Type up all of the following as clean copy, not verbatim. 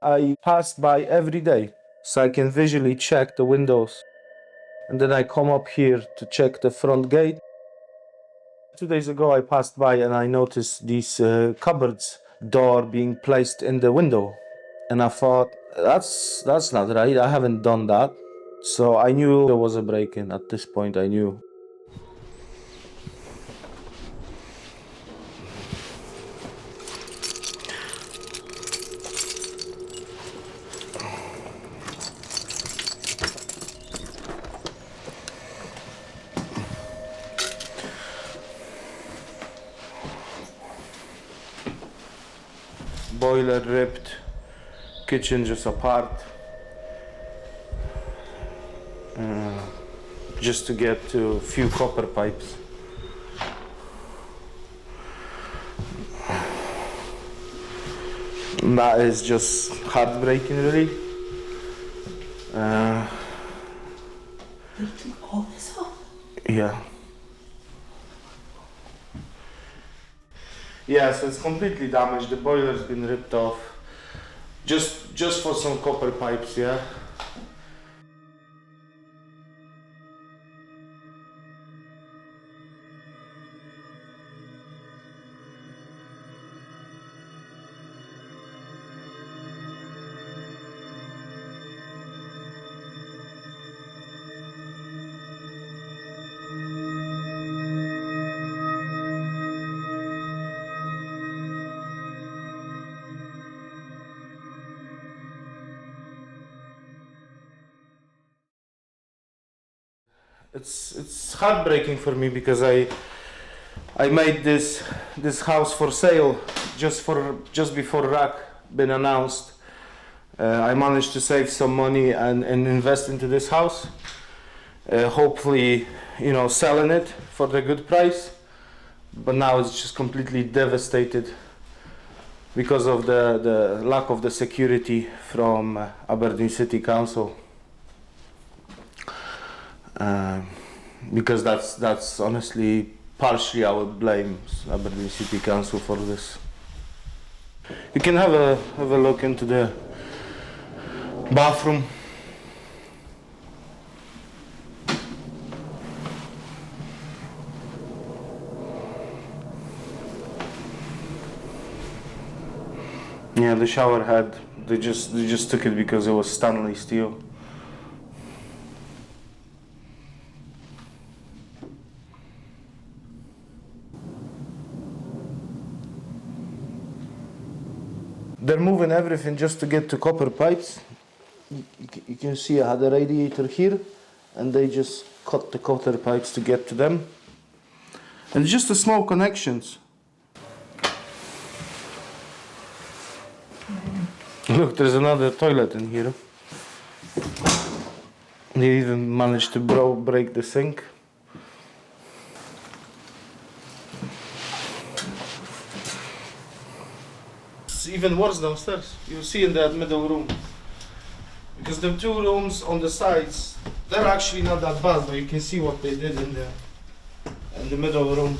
I pass by every day, so I can visually check the windows. And then I come up here to check the front gate. 2 days ago I passed by and I noticed these cupboards door being placed in the window. And I thought, that's not right, I haven't done that. So I knew there was a break-in. At this point I knew. Boiler ripped, kitchen just apart, just to get to a few copper pipes. And that is just heartbreaking, really. They took all this off? Yeah. Yeah, so it's completely damaged. The boiler's been ripped off. Just for some copper pipes, yeah. It's heartbreaking for me because I made this house for sale just before RAAC been announced. I managed to save some money and invest into this house. Hopefully, selling it for the good price. But now it's just completely devastated because of the lack of the security from Aberdeen City Council. Because that's honestly partially I would blame Aberdeen City Council for this. You can have a look into the bathroom. Yeah, the shower head, they just took it because it was stainless steel. They're moving everything just to get to copper pipes. You can see I had a radiator here, and they just cut the copper pipes to get to them. And it's just the small connections. Look, there's another toilet in here. They even managed to break the sink. It's even worse downstairs. You'll see in that middle room. Because the two rooms on the sides, they're actually not that bad, but you can see what they did in the middle room.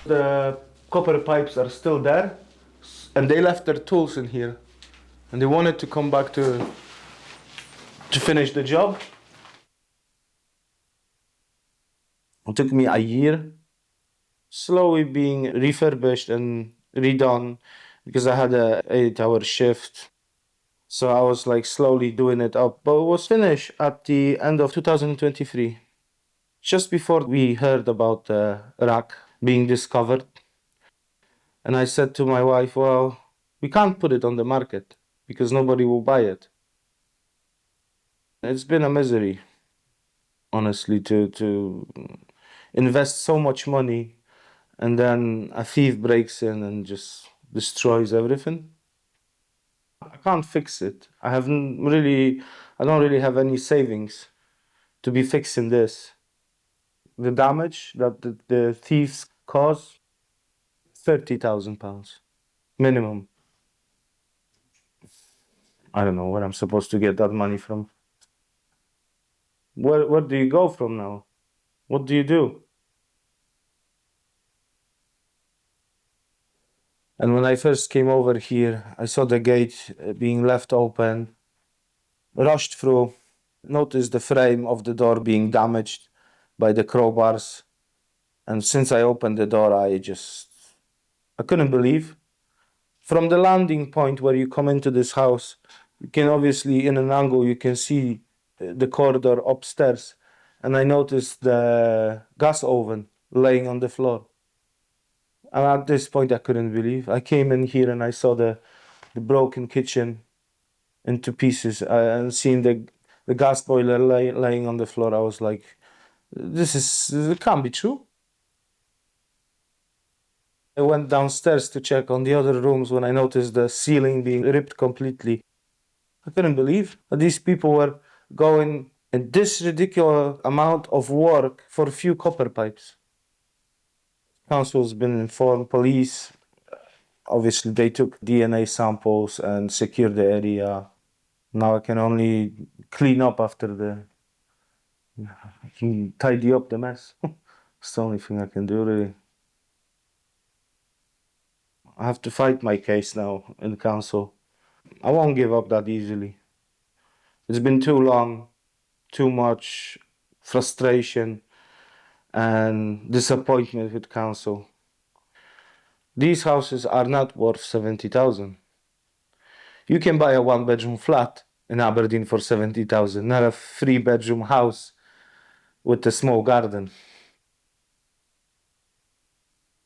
The copper pipes are still there, and they left their tools in here, and they wanted to come back to finish the job. It took me a year, slowly being refurbished and redone, because I had a 8-hour shift. So I was like slowly doing it up, but it was finished at the end of 2023. Just before we heard about the RAAC being discovered. And I said to my wife, well, we can't put it on the market because nobody will buy it. It's been a misery, honestly, to invest so much money and then a thief breaks in and just destroys everything. I can't fix it. I don't really have any savings to be fixing this. The damage that the thieves cause, £30,000 minimum. I don't know where I'm supposed to get that money from. Where do you go from now? What do you do? And when I first came over here, I saw the gate being left open, rushed through, noticed the frame of the door being damaged by the crowbars. And since I opened the door, I couldn't believe. From the landing point where you come into this house, you can obviously, in an angle, you can see the corridor upstairs. And I noticed the gas oven laying on the floor. And at this point, I couldn't believe. I came in here and I saw the broken kitchen into pieces, and seeing the gas boiler laying on the floor. I was like, it can't be true. I went downstairs to check on the other rooms when I noticed the ceiling being ripped completely. I couldn't believe that these people were going in this ridiculous amount of work for a few copper pipes. Council's been informed, police, obviously they took DNA samples and secured the area. Now I can only clean up after I can tidy up the mess. It's the only thing I can do, really. I have to fight my case now in the council. I won't give up that easily. It's been too long, too much frustration and disappointment with council. These houses are not worth 70,000. You can buy a 1-bedroom flat in Aberdeen for 70,000, not a 3-bedroom house with a small garden.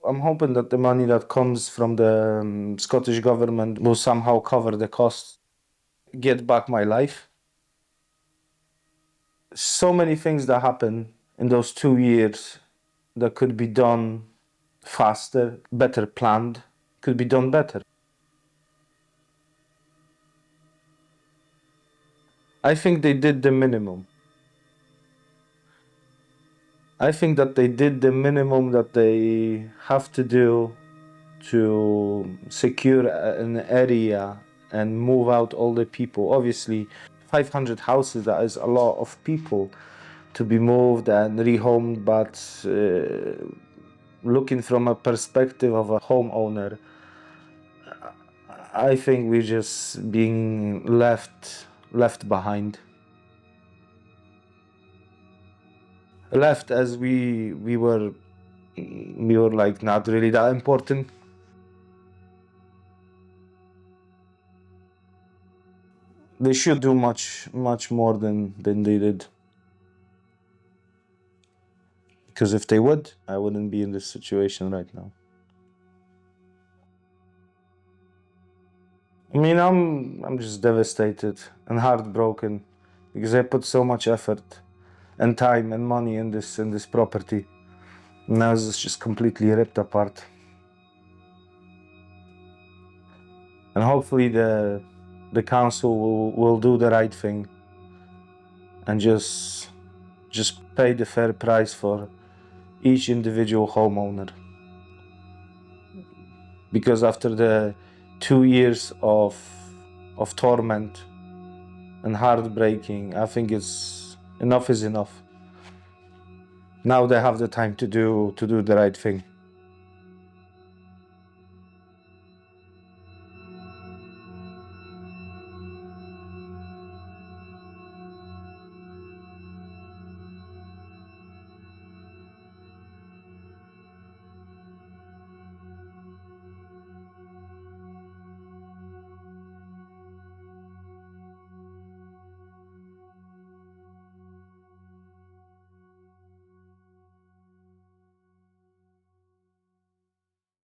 I'm hoping that the money that comes from the Scottish government will somehow cover the costs, get back my life. So many things that happen in those 2 years that could be done faster, better planned, could be done better. I think they did the minimum. I think that they did the minimum that they have to do to secure an area and move out all the people. Obviously, 500 houses, that is a lot of people to be moved and rehomed, but looking from a perspective of a homeowner, I think we're just being left behind. Left as we were like not really that important. They should do much more than they did. Because if they would, I wouldn't be in this situation right now. I mean, I'm just devastated and heartbroken because I put so much effort and time and money in this property. Now it's just completely ripped apart. And hopefully the council will do the right thing and just pay the fair price for each individual homeowner. Because after the 2 years of torment and heartbreaking, I think enough is enough. Now they have the time to do the right thing.